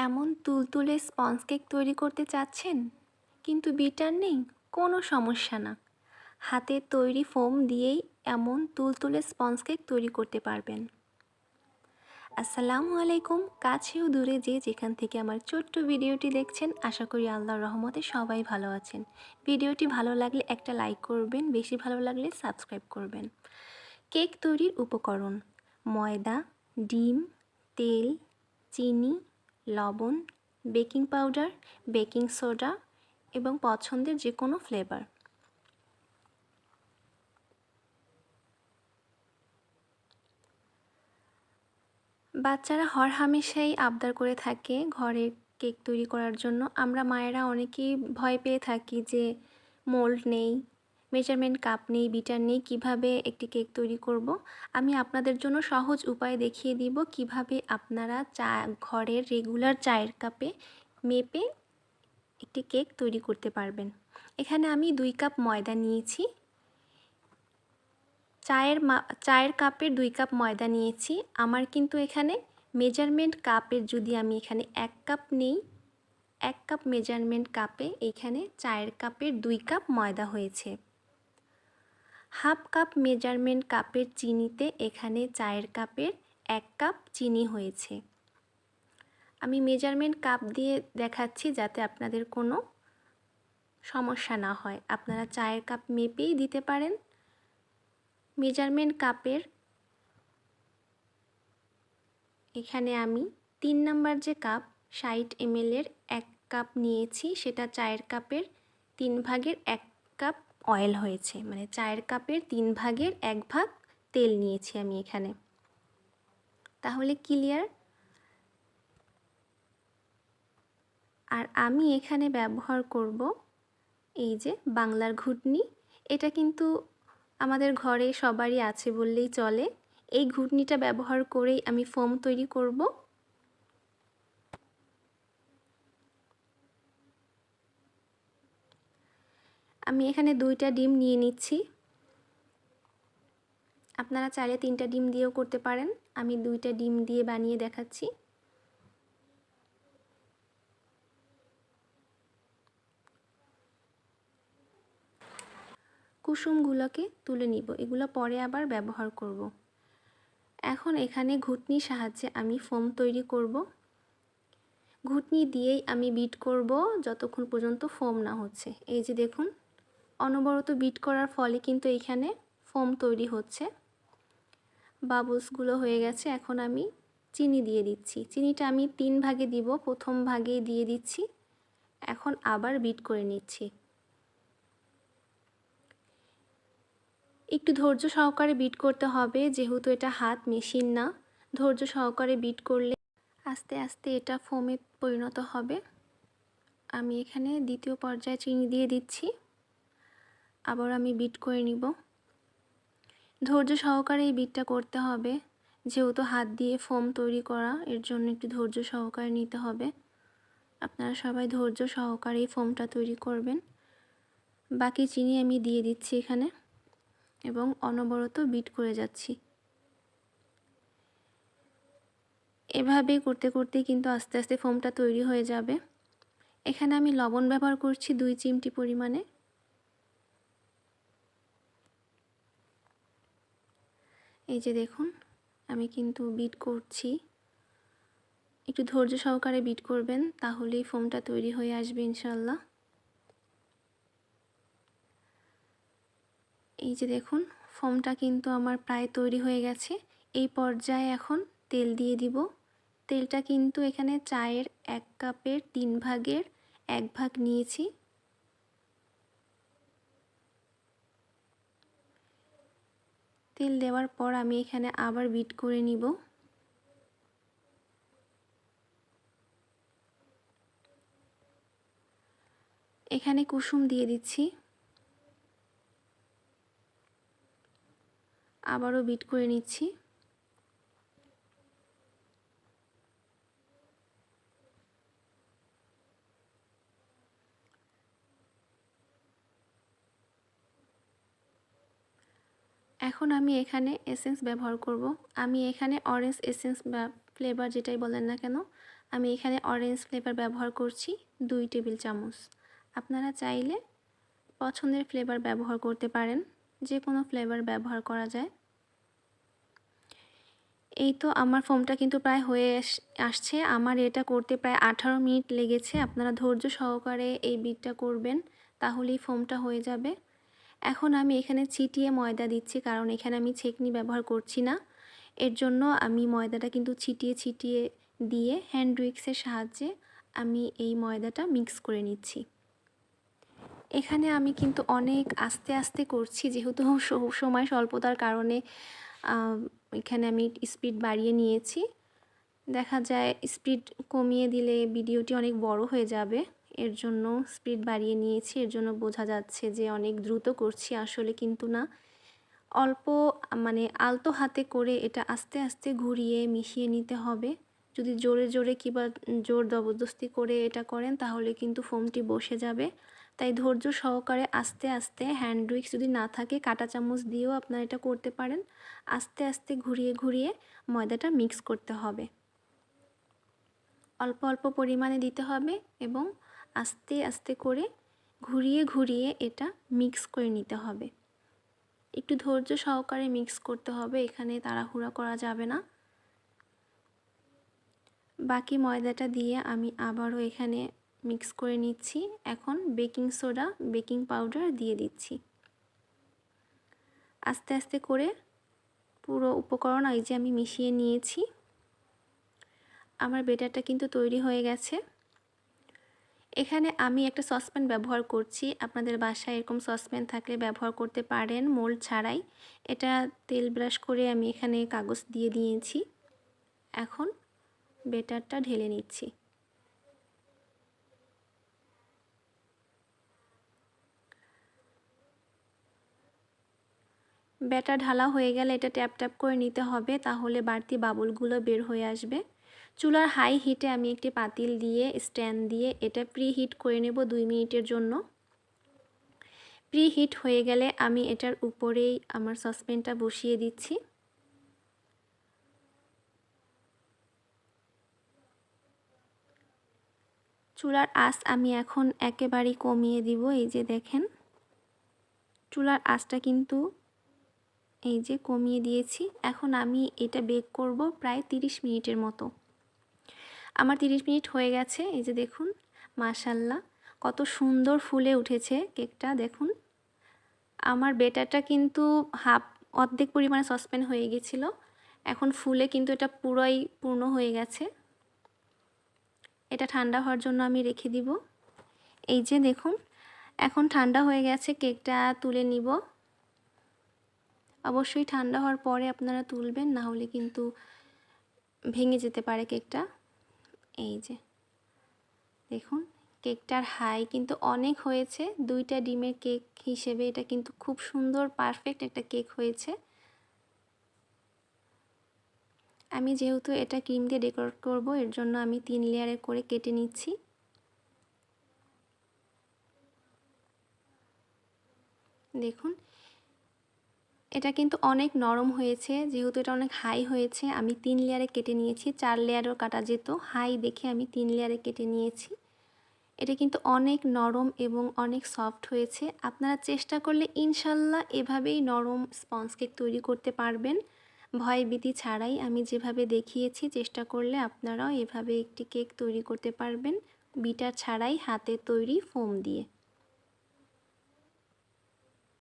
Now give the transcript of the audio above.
এমন তুলতুলে sponge cake তৈরি করতে চাচ্ছেন কিন্তু বিটার নেই? কোনো সমস্যা না, হাতের তৈরি ফোম দিয়েই এমন তুলতুলে স্পঞ্জ কেক তৈরি করতে পারবেন। আসসালামু আলাইকুম। কাছেও দূরে যে যেখান থেকে আমার ছোট্ট ভিডিওটি দেখছেন, আশা করি আল্লাহর রহমতে সবাই ভালো আছেন। ভিডিওটি ভালো লাগলে একটা লাইক করবেন, বেশি ভালো লাগলে সাবস্ক্রাইব করবেন। কেক তৈরির উপকরণ: ময়দা, ডিম, তেল, চিনি, লবণ, বেকিং পাউডার, বেকিং সোডা এবং পছন্দের যে কোনো ফ্লেভার। বাচ্চারা হরহামেশাই আবদার করে থাকে ঘরে কেক তৈরি করার জন্য। আমরা মায়েরা অনেকেই ভয় পেয়ে থাকি যে মোল্ড নেই, মেজারমেন্ট কাপ নেই, বিটার নেই, কিভাবে একটি কেক তৈরি করব। আমি আপনাদের জন্য সহজ উপায় দেখিয়ে দিব কিভাবে আপনারা ঘরের রেগুলার চায়ের কাপে মেপে একটি কেক তৈরি করতে পারবেন। এখানে আমি 2 কাপ ময়দা নিয়েছি। চায়ের কাপের 2 কাপ ময়দা নিয়েছি। আমার কিন্তু এখানে মেজারমেন্ট কাপের যদি আমি এখানে 1 কাপ নেই, 1 কাপ মেজারমেন্ট কাপে এইখানে চায়ের কাপের 2 কাপ ময়দা হয়েছে। হাফ কাপ মেজারমেন্ট কাপের চিনিতে এখানে চায়ের কাপের 1 কাপ চিনি হয়েছে। আমি মেজারমেন্ট কাপ দিয়ে দেখাচ্ছি যাতে আপনাদের কোনো সমস্যা না হয়। আপনারা চায়ের কাপ মেপেই দিতে পারেন। মেজারমেন্ট কাপের এখানে আমি 3 নাম্বার যে কাপ 60 ml এর 1 কাপ নিয়েছি, সেটা চায়ের কাপের 3 ভাগের 1 কাপ অয়েল হয়েছে, মানে চায়ের কাপের 3 ভাগের 1 ভাগ তেল নিয়েছি আমি এখানে। তাহলে ক্লিয়ার? আর আমি এখানে ব্যবহার করব এই যে বাংলার ঘুটনি। এটা কিন্তু আমাদের ঘরে সবারই আছে বললেই চলে। এই ঘুটনিটা ব্যবহার করেই আমি ফোম তৈরি করব। আমি এখানে 2টা ডিম নিয়ে নিচ্ছি। আপনারা চাইলে 3টা ডিম দিয়েও করতে পারেন। আমি 2টা ডিম দিয়ে বানিয়ে দেখাচ্ছি। কুসুমগুলোকে তুলে নিব, এগুলো পরে আবার ব্যবহার করব। এখন এখানে ঘুটনির সাহায্যে আমি ফোম তৈরি করব। ঘুটনি দিয়েই আমি বিট করব যতক্ষণ পর্যন্ত ফোম না হচ্ছে। এই যে দেখুন, অনবরত বিট করার ফলে কিন্তু এইখানে ফোম তৈরি হচ্ছে, বাবলসগুলো হয়ে গেছে। এখন আমি চিনি দিয়ে দিচ্ছি। চিনিটা আমি 3 ভাগে দিব, প্রথম ভাগে দিয়ে দিচ্ছি। এখন আবার বিট করে নিচ্ছি। একটু ধৈর্য সহকারে বিট করতে হবে, যেহেতু এটা হাত মেশিন না। ধৈর্য সহকারে বিট করলে আস্তে আস্তে এটা ফোমে পরিণত হবে। আমি এখানে দ্বিতীয় পর্যায়ে চিনি দিয়ে দিচ্ছি। আবার আমি বিট করে নিব। ধৈর্য সহকারে এই বিটটা করতে হবে, যেহেতু হাত দিয়ে ফোম তৈরি করা, এর জন্য একটু ধৈর্য সহকারে নিতে হবে। আপনারা সবাই ধৈর্য সহকারে এই ফোমটা তৈরি করবেন। বাকি চিনি আমি দিয়ে দিচ্ছি এখানে এবং অনবরত বিট করে যাচ্ছি। এভাবে করতে করতে কিন্তু আস্তে আস্তে ফোমটা তৈরি হয়ে যাবে। এখানে আমি লবণ ব্যবহার করছি 2 চিমটি পরিমাণে। এই যে দেখুন, আমি কিন্তু বিট করছি। একটু ধৈর্য সহকারে বিট করবেন, তাহলেই ফোমটা তৈরি হয়ে আসবে ইনশাল্লাহ। এই যে দেখুন, ফোমটা কিন্তু আমার প্রায় তৈরি হয়ে গেছে। এই পর্যায়ে এখন তেল দিয়ে দিব। তেলটা কিন্তু এখানে চায়ের 1 কাপের 3 ভাগের 1 ভাগ নিয়েছি। তেল দেওয়ার পর আমি এখানে আবার বিট করে নিব। এখানে কুসুম দিয়ে দিচ্ছি। আবারও বিট করে নিচ্ছি। এখন আমি এখানে এসেন্স ব্যবহার করব। আমি এখানে অরেঞ্জ এসেন্স ফ্লেভার যেটাই বলেন না কেন, আমি এখানে অরেঞ্জ ফ্লেভার ব্যবহার করছি 2 টেবিল চামচ। আপনারা চাইলে পছন্দের ফ্লেভার ব্যবহার করতে পারেন, যে কোনো ফ্লেভার ব্যবহার করা যায়। এই তো আমার ফোমটা কিন্তু প্রায় হয়ে আসছে। আমার এটা করতে প্রায় 18 মিনিট লেগেছে। আপনারা ধৈর্য সহকারে এই বিটটা করবেন, তাহলেই ফোমটা হয়ে যাবে। এখন আমি এখানে ছিটিয়ে ময়দা দিচ্ছি, কারণ এখানে আমি ছেঁকনি ব্যবহার করছি না। এর জন্য আমি ময়দাটা কিন্তু ছিটিয়ে ছিটিয়ে দিয়ে হ্যান্ড উইক্সের সাহায্যে আমি এই ময়দাটা মিক্স করে নিচ্ছি। এখানে আমি কিন্তু অনেক আস্তে আস্তে করছি, যেহেতু সময় স্বল্পতার কারণে এখানে আমি স্পিড বাড়িয়ে নিয়েছি। দেখা যায় স্পিড কমিয়ে দিলে ভিডিওটি অনেক বড় হয়ে যাবে, এর জন্য স্পিড বাড়িয়ে নিয়েছি। এর জন্য বোঝা যাচ্ছে যে অনেক দ্রুত করছি, আসলে কিন্তু না। অল্প মানে আলতো হাতে করে এটা আস্তে আস্তে ঘুরিয়ে মিশিয়ে নিতে হবে। যদি জোরে জোরে কিংবা জোর জবরদস্তি করে এটা করেন তাহলে কিন্তু ফোমটি বসে যাবে। তাই ধৈর্য সহকারে আস্তে আস্তে, হ্যান্ড উইক্স যদি না থাকে কাঁটা চামচ দিয়েও আপনারা এটা করতে পারেন, আস্তে আস্তে ঘুরিয়ে ঘুরিয়ে ময়দাটা মিক্স করতে হবে। অল্প অল্প পরিমাণে দিতে হবে এবং আস্তে আস্তে করে ঘুরিয়ে ঘুরিয়ে এটা মিক্স করে নিতে হবে। একটু ধৈর্য সহকারে মিক্স করতে হবে, এখানে তাড়াহুড়া করা যাবে না। বাকি ময়দাটা দিয়ে আমি আবারও এখানে মিক্স করে নিচ্ছি। এখন বেকিং সোডা, বেকিং পাউডার দিয়ে দিচ্ছি। আস্তে আস্তে করে পুরো উপকরণ এই যে আমি মিশিয়ে নিয়েছি। আমার ব্যাটারটা কিন্তু তৈরি হয়ে গেছে। এখানে আমি একটা সসপ্যান ব্যবহার করছি, আপনাদের বাসায় এরকম সসপ্যান থাকলে ব্যবহার করতে পারেন মোল্ড ছাড়াই। এটা তেল ব্রাশ করে আমি এখানে কাগজ দিয়ে দিয়েছি। এখন ব্যাটারটা ঢেলে নিচ্ছি। ব্যাটার ঢালা হয়ে গেলে এটা ট্যাপ ট্যাপ করে নিতে হবে, তাহলে বাড়তি বাবুলগুলো বের হয়ে আসবে। চুলার হাই হিটে আমি একটি পাতিল দিয়ে স্ট্যান্ড দিয়ে এটা প্রি হিট করে নেব 2 মিনিটের জন্য। প্রি হিট হয়ে গেলে আমি এটার উপরেই আমার সসপ্যানটা বসিয়ে দিচ্ছি। চুলার আঁচ আমি এখন একেবারেই কমিয়ে দিব। এই যে দেখেন, চুলার আঁচটা কিন্তু এই যে কমিয়ে দিয়েছি। এখন আমি এটা বেক করব প্রায় 30 মিনিটের মতো। আমার 30 মিনিট হয়ে গেছে। এই যে দেখুন, মাশাআল্লাহ কত সুন্দর ফুলে উঠেছে কেকটা। দেখুন আমার ব্যাটারটা কিন্তু অর্ধেক পরিমাণে সসপ্যান হয়ে গেছিল, এখন ফুলে কিন্তু এটা পুরোই পূর্ণ হয়ে গেছে। এটা ঠান্ডা হওয়ার জন্য আমি রেখে দিব। এই যে দেখুন, এখন ঠান্ডা হয়ে গেছে, কেকটা তুলে নিব। অবশ্যই ঠান্ডা হওয়ার পরে আপনারা তুলবেন, না হলে কিন্তু ভেঙে যেতে পারে কেকটা। এই যে দেখুন, কেকটার হাই কিন্তু অনেক হয়েছে। 2টা ডিমের কেক হিসেবে এটা কিন্তু খুব সুন্দর পারফেক্ট একটা কেক হয়েছে। আমি যেহেতু এটা ক্রিম দিয়ে ডেকোরেট করব, এর জন্য আমি 3 লেয়ারে করে কেটে নিচ্ছি। দেখুন এটা কিন্তু অনেক নরম হয়েছে, যেহেতু এটা অনেক হাই হয়েছে আমি 3 লেয়ারে কেটে নিয়েছি। 4 লেয়ারও কাটা যেত, হাই দেখে আমি 3 লেয়ারে কেটে নিয়েছি। এটা কিন্তু অনেক নরম এবং অনেক সফট হয়েছে। আপনারা চেষ্টা করলে ইনশাল্লাহ এভাবেই নরম স্পঞ্জ কেক তৈরি করতে পারবেন, ভয়ভীতি ছাড়াই। আমি যেভাবে দেখিয়েছি চেষ্টা করলে আপনারাও এভাবে একটি কেক তৈরি করতে পারবেন, বিটার ছাড়াই হাতে তৈরি ফোম দিয়ে।